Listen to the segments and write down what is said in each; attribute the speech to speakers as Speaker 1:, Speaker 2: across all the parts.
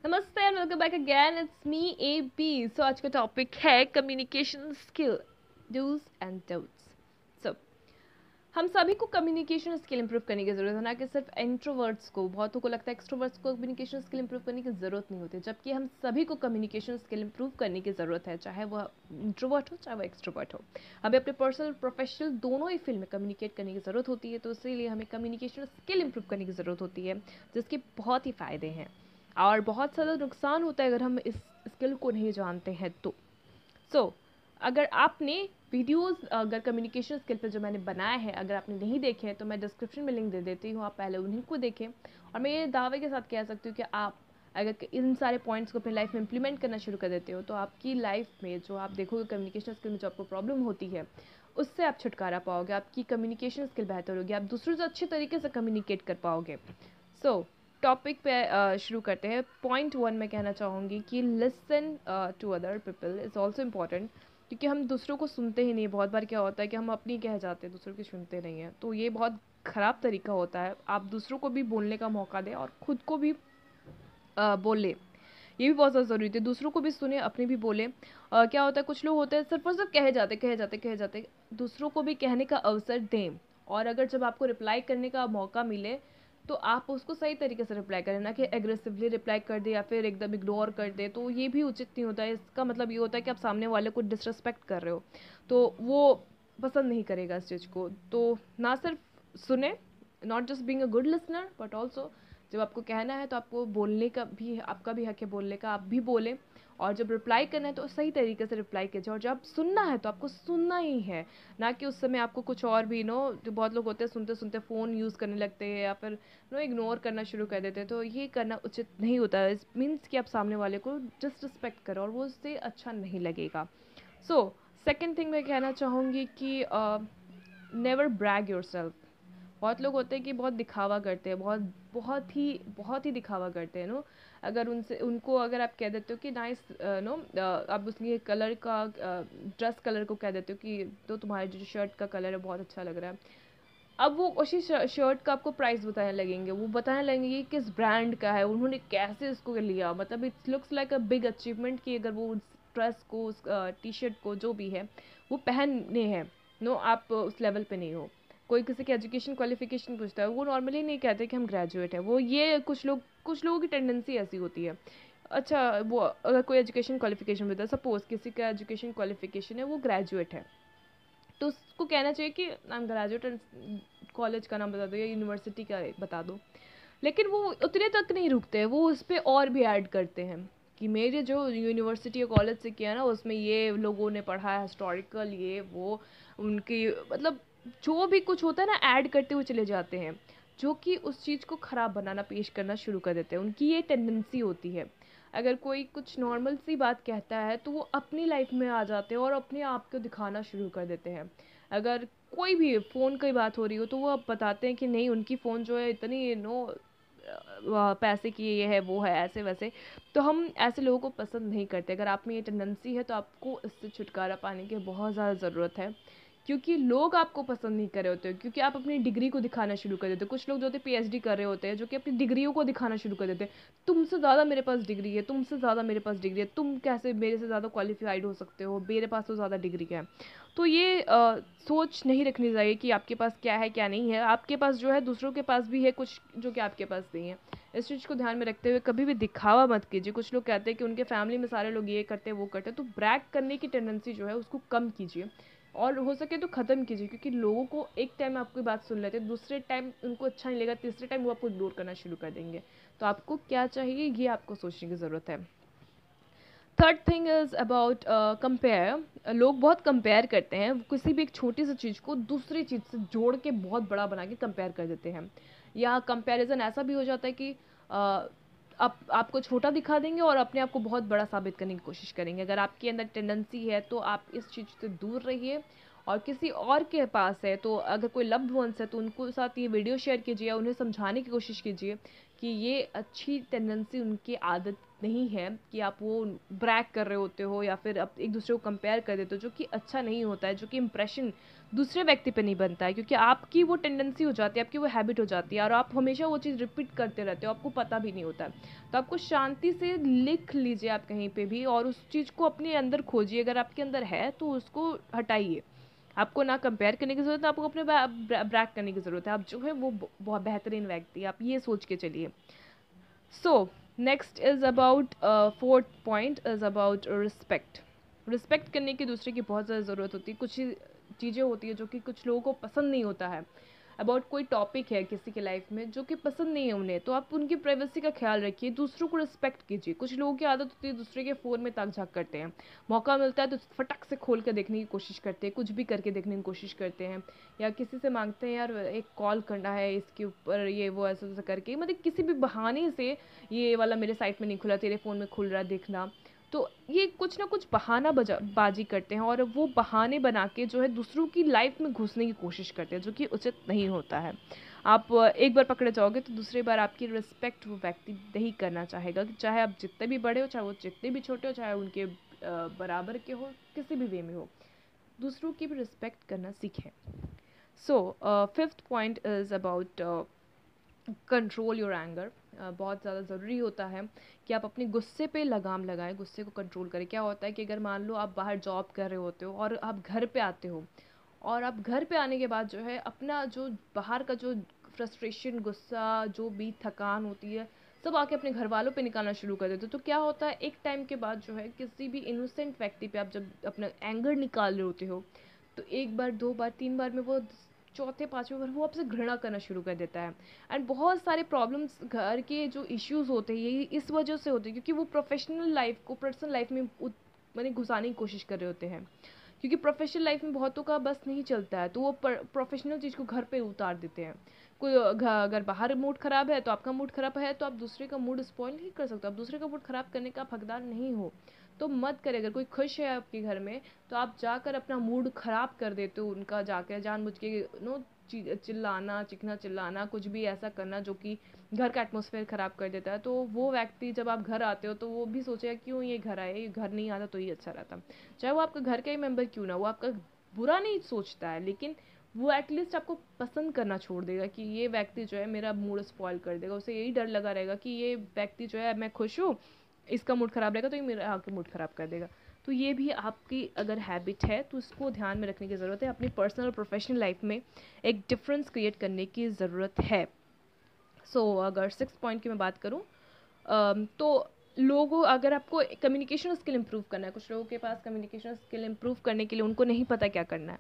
Speaker 1: नमस्ते and welcome back again, it's me A B. So आज का टॉपिक है communication skill, do's and don'ts. So हम सभी को कम्युनिकेशन स्किल इंप्रूव करने की ज़रूरत है, ना कि सिर्फ इंट्रोवर्ट्स को। बहुतों को लगता है एक्सट्रोवर्ट्स को कम्युनिकेशन स्किल इंप्रूव करने की ज़रूरत नहीं होती, जबकि हम सभी को कम्युनिकेशन स्किल इंप्रूव करने की ज़रूरत है, चाहे वह इंट्रोवर्ट हो चाहे वह एक्सट्रोवर्ट हो। हमें अपने पर्सनल प्रोफेशनल दोनों ही फील्ड में कम्युनिकेट करने की ज़रूरत होती है, तो इसीलिए हमें कम्युनिकेशन स्किल इंप्रूव करने की ज़रूरत होती है, जिसके बहुत ही फ़ायदे हैं और बहुत ज़्यादा नुकसान होता है अगर हम इस स्किल को नहीं जानते हैं तो। अगर आपने वीडियोस अगर कम्युनिकेशन स्किल पे जो मैंने बनाए हैं अगर आपने नहीं देखे हैं तो मैं डिस्क्रिप्शन में लिंक दे देती हूँ, आप पहले उन्हीं को देखें। और मैं ये दावे के साथ कह सकती हूँ कि आप अगर इन सारे पॉइंट्स को अपनी लाइफ में इंप्लीमेंट करना शुरू कर देते हो तो आपकी लाइफ में जो आप देखोगे कम्युनिकेशन स्किल में जो आपको प्रॉब्लम होती है उससे आप छुटकारा पाओगे, आपकी कम्युनिकेशन स्किल बेहतर होगी, आप दूसरों से अच्छे तरीके से कम्युनिकेट कर पाओगे। सो टॉपिक पे शुरू करते हैं। पॉइंट 1 में कहना चाहूँगी कि listen to other people is also important, क्योंकि हम दूसरों को सुनते ही नहीं। बहुत बार क्या होता है कि हम अपनी कह जाते हैं, दूसरों की सुनते नहीं हैं, तो ये बहुत ख़राब तरीका होता है। आप दूसरों को भी बोलने का मौका दें और ख़ुद को भी बोलें, ये भी बहुत ज़्यादा ज़रूरी है। दूसरों को भी सुने, अपने भी बोले। क्या होता है कुछ लोग होते हैं सिर्फ और सिर्फ कहे जाते, दूसरों को भी कहने का अवसर दें। और अगर जब आपको रिप्लाई करने का मौका मिले तो आप उसको सही तरीके से रिप्लाई करें, ना कि एग्रेसिवली रिप्लाई कर दे या फिर एकदम इग्नोर कर दे, तो ये भी उचित नहीं होता है। इसका मतलब ये होता है कि आप सामने वाले को डिसरिस्पेक्ट कर रहे हो, तो वो पसंद नहीं करेगा इस चीज़ को। तो ना सिर्फ सुने, not just being a good listener, but also जब आपको कहना है तो आपको बोलने का भी, आपका भी हक है बोलने का, आप भी बोलें। और जब रिप्लाई करना है तो सही तरीके से रिप्लाई कीजिए। और जब सुनना है तो आपको सुनना ही है, ना कि उस समय आपको कुछ और भी जो बहुत लोग होते हैं सुनते सुनते फ़ोन यूज़ करने लगते हैं या फिर इग्नोर करना शुरू कर देते हैं, तो ये करना उचित नहीं होता है। इस मीन्स कि आप सामने वाले को डिसरिस्पेक्ट करो और वो उससे अच्छा नहीं लगेगा। सो सेकेंड थिंग मैं कहना चाहूँगी कि नेवर ब्रैग योर सेल्फ। बहुत लोग होते हैं कि बहुत दिखावा करते हैं, बहुत ही दिखावा करते हैं अगर उनसे उनको अगर आप कह देते हो कि नाइस आप उसके कलर का ड्रेस कलर को कह देते हो कि तो तुम्हारे जो शर्ट का कलर है बहुत अच्छा लग रहा है। अब वो उसी शर्ट का आपको प्राइस बताने लगेंगे, वो बताने लगेंगे कि किस ब्रांड का है, उन्होंने कैसे इसको लिया। मतलब it's looks like a big achievement कि अगर वो उस ड्रेस को, उस टी शर्ट को, जो भी है वो पहने हैं। आप उस लेवल पे नहीं हो। कोई किसी की एजुकेशन क्वालिफिकेशन पूछता है, वो नॉर्मली नहीं कहते कि हम ग्रेजुएट हैं। वो ये कुछ लोगों की टेंडेंसी ऐसी होती है। अच्छा, वो अगर कोई एजुकेशन क्वालिफिकेशन बताता है, सपोज किसी का एजुकेशन क्वालिफिकेशन है वो ग्रेजुएट है, तो उसको कहना चाहिए कि आई एम ग्रेजुएट, कॉलेज का नाम बता दो या यूनिवर्सिटी का बता दो। लेकिन वो उतने तक नहीं रुकते हैं, वो उस पर और भी ऐड करते हैं कि मेरे जो यूनिवर्सिटी या कॉलेज से किया ना उसमें ये लोगों ने पढ़ा है, हिस्टोरिकल ये वो, उनकी मतलब जो भी कुछ होता है ना ऐड करते हुए चले जाते हैं, जो कि उस चीज़ को ख़राब बनाना, पेश करना शुरू कर देते हैं। उनकी ये टेंडेंसी होती है। अगर कोई कुछ नॉर्मल सी बात कहता है तो वो अपनी लाइफ में आ जाते हैं और अपने आप को दिखाना शुरू कर देते हैं। अगर कोई भी फ़ोन की बात हो रही हो तो वो अब बताते हैं कि नहीं उनकी फ़ोन जो है इतनी पैसे की ये है वो है ऐसे वैसे। तो हम ऐसे लोगों को पसंद नहीं करते। अगर आप में ये टेंडेंसी है तो आपको इससे छुटकारा पाने की बहुत ज़्यादा ज़रूरत है, क्योंकि लोग आपको पसंद नहीं कर रहे होते, क्योंकि आप अपनी डिग्री को दिखाना शुरू कर देते हो। कुछ लोग जो होते हैं पीएचडी कर रहे होते हैं, जो कि अपनी डिग्रियों को दिखाना शुरू कर देते हैं। तुमसे ज़्यादा मेरे पास डिग्री है, तुमसे ज़्यादा मेरे पास डिग्री है, तुम कैसे मेरे से ज़्यादा क्वालिफाइड हो सकते हो, मेरे पास तो ज़्यादा डिग्री है। तो ये सोच नहीं रखनी चाहिए कि आपके पास क्या है क्या नहीं है। आपके पास जो है दूसरों के पास भी है कुछ जो कि आपके पास नहीं है। इस चीज़ को ध्यान में रखते हुए कभी भी दिखावा मत कीजिए। कुछ लोग कहते हैं कि उनके फैमिली में सारे लोग ये करते हैं वो करते हैं, तो ब्रैग करने की टेंडेंसी जो है उसको कम कीजिए और हो सके तो ख़त्म कीजिए। क्योंकि लोगों को एक टाइम आपकी बात सुन लेते हैं, दूसरे टाइम उनको अच्छा नहीं लगेगा, तीसरे टाइम वो आपको इग्नोर करना शुरू कर देंगे। तो आपको क्या चाहिए ये आपको सोचने की ज़रूरत है। Third thing is about compare. लोग बहुत कंपेयर करते हैं, किसी भी एक छोटी सी चीज़ को दूसरी चीज़ से जोड़ के बहुत बड़ा बना के कंपेयर कर देते हैं। या कंपैरिजन ऐसा भी हो जाता है कि आप आपको छोटा दिखा देंगे और अपने आप को बहुत बड़ा साबित करने की कोशिश करेंगे। अगर आपके अंदर टेंडेंसी है तो आप इस चीज़ से दूर रहिए। और किसी और के पास है तो अगर कोई लव्ड वंस है तो उनको साथ ये वीडियो शेयर कीजिए, उन्हें समझाने की कोशिश कीजिए कि ये अच्छी टेंडेंसी उनकी आदत नहीं है कि आप वो ब्रैग कर रहे होते हो या फिर आप एक दूसरे को कंपेयर कर देते हो, जो कि अच्छा नहीं होता है, जो कि इंप्रेशन दूसरे व्यक्ति पे नहीं बनता है, क्योंकि आपकी वो टेंडेंसी हो जाती है, आपकी वो हैबिट हो जाती है और आप हमेशा वो चीज़ रिपीट करते रहते हो, आपको पता भी नहीं होता है। तो आपको शांति से लिख लीजिए आप कहीं पे भी और उस चीज़ को अपने अंदर खोजिए, अगर आपके अंदर है तो उसको हटाइए। आपको ना कंपेयर करने की ज़रूरत है, आपको अपने ब्रैग करने की ज़रूरत है, आप जो है वो बहुत बेहतरीन व्यक्ति, आप ये सोच के चलिए। So next is about fourth point is about respect. Respect करने की दूसरे की बहुत ज़्यादा ज़रूरत होती है। कुछ चीज़ें होती है जो कि कुछ लोगों को पसंद नहीं होता है, अबाउट कोई टॉपिक है किसी की लाइफ में जो कि पसंद नहीं है उन्हें, तो आप उनकी प्राइवेसी का ख्याल रखिए, दूसरों को रिस्पेक्ट कीजिए। कुछ लोगों की आदत होती है दूसरे के फ़ोन में ताक झाँक करते हैं, मौका मिलता है तो फटक से खोल कर देखने की कोशिश करते हैं, कुछ भी करके देखने की कोशिश करते हैं, या किसी से मांगते हैं यार एक कॉल करना है इसके ऊपर, ये वो ऐसा ऐसा करके, मतलब किसी भी बहाने से ये वाला मेरे साइट में नहीं खुला, तेरे फ़ोन में खुल रहा, देखना। तो ये कुछ ना कुछ बहाना बाजी करते हैं और वो बहाने बना के जो है दूसरों की लाइफ में घुसने की कोशिश करते हैं, जो कि उचित नहीं होता है। आप एक बार पकड़े जाओगे तो दूसरी बार आपकी रिस्पेक्ट वो व्यक्ति नहीं करना चाहेगा, कि चाहे आप जितने भी बड़े हो, चाहे वो जितने भी छोटे हो, चाहे उनके बराबर के हो, किसी भी वे में हो, दूसरों की भी रिस्पेक्ट करना सीखें। So fifth point is about control your anger. बहुत ज़्यादा ज़रूरी होता है कि आप अपने गुस्से पे लगाम लगाएं, गुस्से को कंट्रोल करें। क्या होता है कि अगर मान लो आप बाहर जॉब कर रहे होते हो और आप घर पे आते हो, और आप घर पे आने के बाद जो है अपना जो बाहर का जो फ्रस्ट्रेशन, गुस्सा, जो भी थकान होती है, सब आके अपने घर वालों पे निकालना शुरू कर देते हो। तो क्या होता है, एक टाइम के बाद जो है किसी भी इनोसेंट व्यक्ति पे आप जब अपना एंगर निकाल रहे होते हो, तो एक बार, दो बार, तीन बार में वो चौथे पांचवें बार वो आपसे घृणा करना शुरू कर देता है। एंड बहुत सारे प्रॉब्लम्स, घर के जो इश्यूज होते हैं, यही इस वजह से होते हैं क्योंकि वो प्रोफेशनल लाइफ को पर्सनल लाइफ में माने घुसाने की कोशिश कर रहे होते हैं। क्योंकि प्रोफेशनल लाइफ में बहुतों का बस नहीं चलता है, तो वो प्रोफेशनल चीज़ को घर पे उतार देते हैं। कोई अगर बाहर मूड ख़राब है तो आपका मूड ख़राब है, तो आप दूसरे का मूड स्पॉइल नहीं कर सकते, आप दूसरे का मूड ख़राब करने का आप हकदार नहीं हो। तो मत करें। अगर कोई खुश है आपके घर में, तो आप जाकर अपना मूड ख़राब कर देते हो उनका, जाकर जानबूझ के नो चिल्लाना, चीखना, चिल्लाना, कुछ भी ऐसा करना जो कि घर का एटमॉस्फेयर ख़राब कर देता है। तो वो व्यक्ति जब आप घर आते हो तो वो भी सोचेगा क्यों ये घर आए, ये घर नहीं आता तो ये अच्छा रहता। चाहे वो आपका घर का ही मेंबर क्यों ना, वो आपका बुरा नहीं सोचता है, लेकिन वो एटलीस्ट आपको पसंद करना छोड़ देगा कि ये व्यक्ति जो है मेरा मूड स्पॉइल कर देगा। उसे यही डर लगा रहेगा कि ये व्यक्ति जो है, मैं खुश हूँ, इसका मूड ख़राब रहेगा तो ये मेरा आके मूड ख़राब कर देगा। तो ये भी आपकी अगर हैबिट है तो उसको ध्यान में रखने की ज़रूरत है। अपनी पर्सनल और प्रोफेशनल लाइफ में एक डिफरेंस क्रिएट करने की ज़रूरत है। सो अगर सिक्स पॉइंट की मैं बात करूँ, तो लोगों, अगर आपको कम्युनिकेशन स्किल इम्प्रूव करना है, कुछ लोगों के पास कम्युनिकेशन स्किल इम्प्रूव करने के लिए उनको नहीं पता क्या करना है,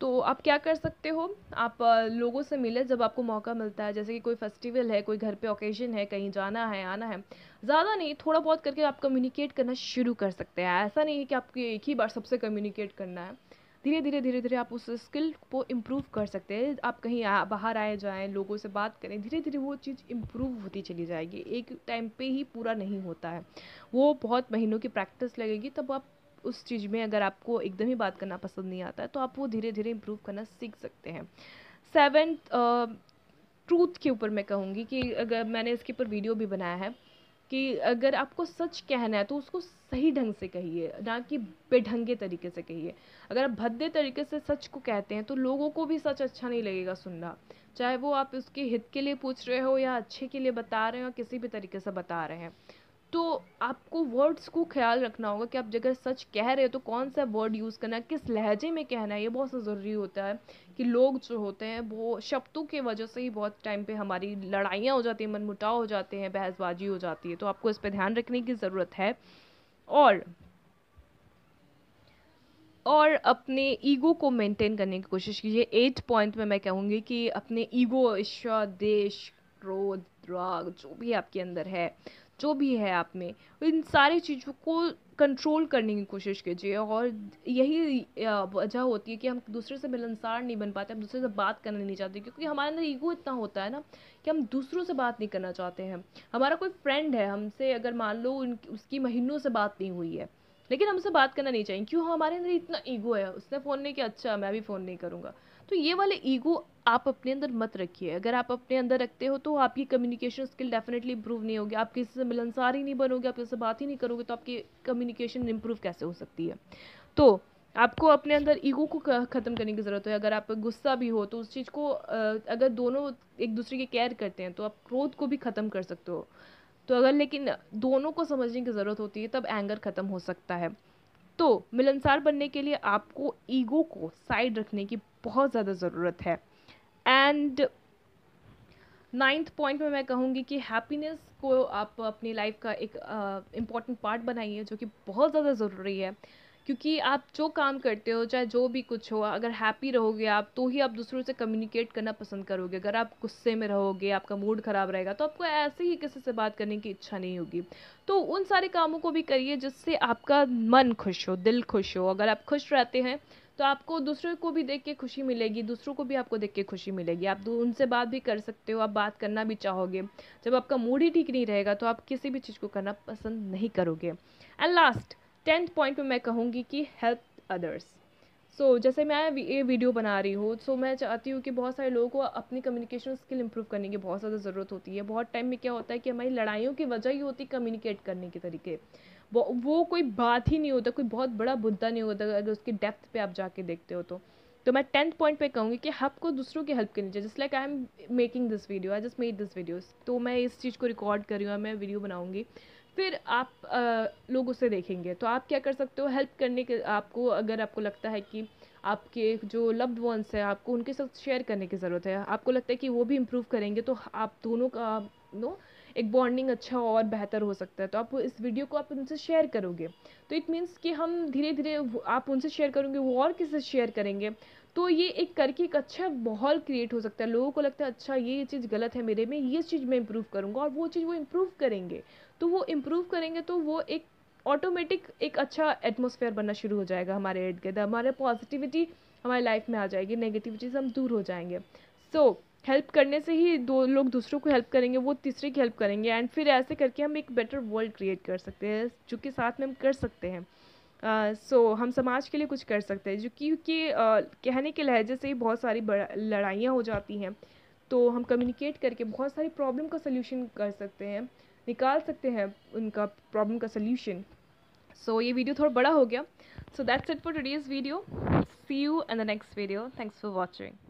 Speaker 1: तो आप क्या कर सकते हो, आप लोगों से मिले जब आपको मौका मिलता है, जैसे कि कोई फेस्टिवल है, कोई घर पे ओकेजन है, कहीं जाना है, आना है, ज़्यादा नहीं, थोड़ा बहुत करके आप कम्युनिकेट करना शुरू कर सकते हैं। ऐसा नहीं है कि आपको एक ही बार सबसे कम्युनिकेट करना है, धीरे धीरे धीरे धीरे आप उस स्किल को इम्प्रूव कर सकते हैं। आप कहीं बाहर आए जाएं, लोगों से बात करें, धीरे धीरे वो चीज़ इम्प्रूव होती चली जाएगी। एक टाइम पे ही पूरा नहीं होता है, वो बहुत महीनों की प्रैक्टिस लगेगी, तब आप उस चीज़ में, अगर आपको एकदम ही बात करना पसंद नहीं आता है तो आप वो धीरे धीरे इम्प्रूव करना सीख सकते हैं। सेवेंथ, ट्रूथ के ऊपर मैं कहूँगी कि अगर मैंने इसके ऊपर वीडियो भी बनाया है कि अगर आपको सच कहना है तो उसको सही ढंग से कहिए, ना कि बेढंगे तरीके से कहिए। अगर आप भद्दे तरीके से सच को कहते हैं तो लोगों को भी सच अच्छा नहीं लगेगा सुनना, चाहे वो आप उसके हित के लिए पूछ रहे हो या अच्छे के लिए बता रहे हो या किसी भी तरीके से बता रहे हैं। तो आपको वर्ड्स को ख्याल रखना होगा कि आप अगर सच कह रहे हो तो कौन सा वर्ड यूज़ करना है, किस लहजे में कहना है, ये बहुत ज़रूरी होता है। कि लोग जो होते हैं वो शब्दों की वजह से ही बहुत टाइम पे हमारी लड़ाइयाँ हो जाती हैं, मनमुटाव हो जाते हैं, बहसबाजी हो जाती है, तो आपको इस पर ध्यान रखने की ज़रूरत है। और अपने ईगो को मेंटेन करने की कोशिश कीजिए। 8 पॉइंट में मैं कहूँगी कि अपने ईगो, ईर्ष्या, द्वेष, क्रोध, राग, जो भी आपके अंदर है, जो भी है आप में, इन सारी चीज़ों को कंट्रोल करने की कोशिश कीजिए। और यही वजह होती है कि हम दूसरे से मिलनसार नहीं बन पाते, हम दूसरे से बात करना नहीं चाहते, क्योंकि हमारे अंदर ईगो इतना होता है ना कि हम दूसरों से बात नहीं करना चाहते हैं। हमारा कोई फ्रेंड है, हमसे अगर मान लो उसकी महीनों से बात नहीं हुई है, लेकिन हमसे बात करना नहीं चाहिए, क्यों? हमारे अंदर इतना ईगो है, उसने फ़ोन नहीं किया, अच्छा मैं भी फ़ोन नहीं करूँगा। तो ये वाले ईगो आप अपने अंदर मत रखिए। अगर आप अपने अंदर रखते हो तो आपकी कम्युनिकेशन स्किल डेफिनेटली इंप्रूव नहीं होगी, आप किसी से मिलनसार ही नहीं बनोगे, आप किसी से बात ही नहीं करोगे, तो आपकी कम्युनिकेशन इंप्रूव कैसे हो सकती है। तो आपको अपने अंदर ईगो को ख़त्म करने की ज़रूरत है। अगर आप गुस्सा भी हो तो उस चीज़ को अगर दोनों एक दूसरे की केयर करते हैं तो आप क्रोध को भी ख़त्म कर सकते हो। तो अगर लेकिन दोनों को समझने की ज़रूरत होती है तब एंगर ख़त्म हो सकता है। तो मिलनसार बनने के लिए आपको ईगो को साइड रखने की बहुत ज़्यादा ज़रूरत है। एंड नाइन्थ पॉइंट में मैं कहूँगी कि हैप्पीनेस को आप अपनी लाइफ का एक इम्पॉर्टेंट पार्ट बनाइए, जो कि बहुत ज़्यादा ज़रूरी है। क्योंकि आप जो काम करते हो, चाहे जो भी कुछ हो, अगर हैप्पी रहोगे आप तो ही आप दूसरों से कम्युनिकेट करना पसंद करोगे। अगर आप गुस्से में रहोगे, आपका मूड ख़राब रहेगा, तो आपको ऐसे ही किसी से बात करने की इच्छा नहीं होगी। तो उन सारे कामों को भी करिए जिससे आपका मन खुश हो, दिल खुश हो। अगर आप खुश रहते हैं तो आपको दूसरों को भी देख के खुशी मिलेगी, दूसरों को भी आपको देख के खुशी मिलेगी। आप उनसे बात भी कर सकते हो, आप बात करना भी चाहोगे। जब आपका मूड ही ठीक नहीं रहेगा तो आप किसी भी चीज़ को करना पसंद नहीं करोगे। एंड लास्ट 10th पॉइंट में मैं कहूँगी कि हेल्प अदर्स। जैसे मैं ये वीडियो बना रही हूँ, मैं चाहती हूँ कि बहुत सारे लोगों को अपनी कम्युनिकेशन स्किल इंप्रूव करने की बहुत ज़्यादा ज़रूरत होती है। बहुत टाइम में क्या होता है कि हमारी लड़ाइयों की वजह ही होती है कम्युनिकेट करने के तरीके। वो कोई बात ही नहीं होता, कोई बहुत बड़ा मुद्दा नहीं होता अगर उसकी डेप्थ पे आप जाके देखते हो तो मैं 10th पॉइंट पे कहूँगी कि आपको दूसरों की हेल्प करनी चाहिए। Just like I am making this video, I just made this videos. तो मैं इस चीज़ को रिकॉर्ड कर रही हूँ, मैं वीडियो बनाऊँगी, फिर आप लोग उसे देखेंगे। तो आप क्या कर सकते हो, हेल्प करने के आपको अगर आपको लगता है कि आपके जो लव्ड वंस हैं आपको उनके साथ शेयर करने की ज़रूरत है, आपको लगता है कि वो भी इम्प्रूव करेंगे, तो आप दोनों का एक बॉन्डिंग अच्छा और बेहतर हो सकता है। तो आप इस वीडियो को आप उनसे शेयर करोगे तो इट मीन्स कि हम धीरे धीरे आप उनसे शेयर करोगे, वो और किसी से शेयर करेंगे, तो ये एक करके एक अच्छा माहौल क्रिएट हो सकता है। लोगों को लगता है अच्छा ये चीज़ गलत है मेरे में, ये चीज़ मैं इम्प्रूव करूँगा, और वो चीज़ वो इम्प्रूव करेंगे। तो वो इम्प्रूव करेंगे तो वो एक ऑटोमेटिक एक अच्छा एटमॉस्फेयर बनना शुरू हो जाएगा हमारे इर्द गिर्द, हमारे पॉजिटिविटी हमारी लाइफ में आ जाएगी, नेगेटिविटी से हम दूर हो जाएंगे। हेल्प करने से ही दो लोग दूसरों को हेल्प करेंगे, वो तीसरे की हेल्प करेंगे, एंड फिर ऐसे करके हम एक बेटर वर्ल्ड क्रिएट कर सकते हैं, जो कि साथ में हम कर सकते हैं। हम समाज के लिए कुछ कर सकते हैं, जो क्योंकि कहने के लहजे से ही बहुत सारी लड़ाइयाँ हो जाती हैं। तो हम कम्युनिकेट करके बहुत सारी प्रॉब्लम का सल्यूशन कर सकते हैं, निकाल सकते हैं उनका प्रॉब्लम का सल्यूशन। ये वीडियो थोड़ा बड़ा हो गया। That's it for today's video. See you in the next video. Thanks for watching.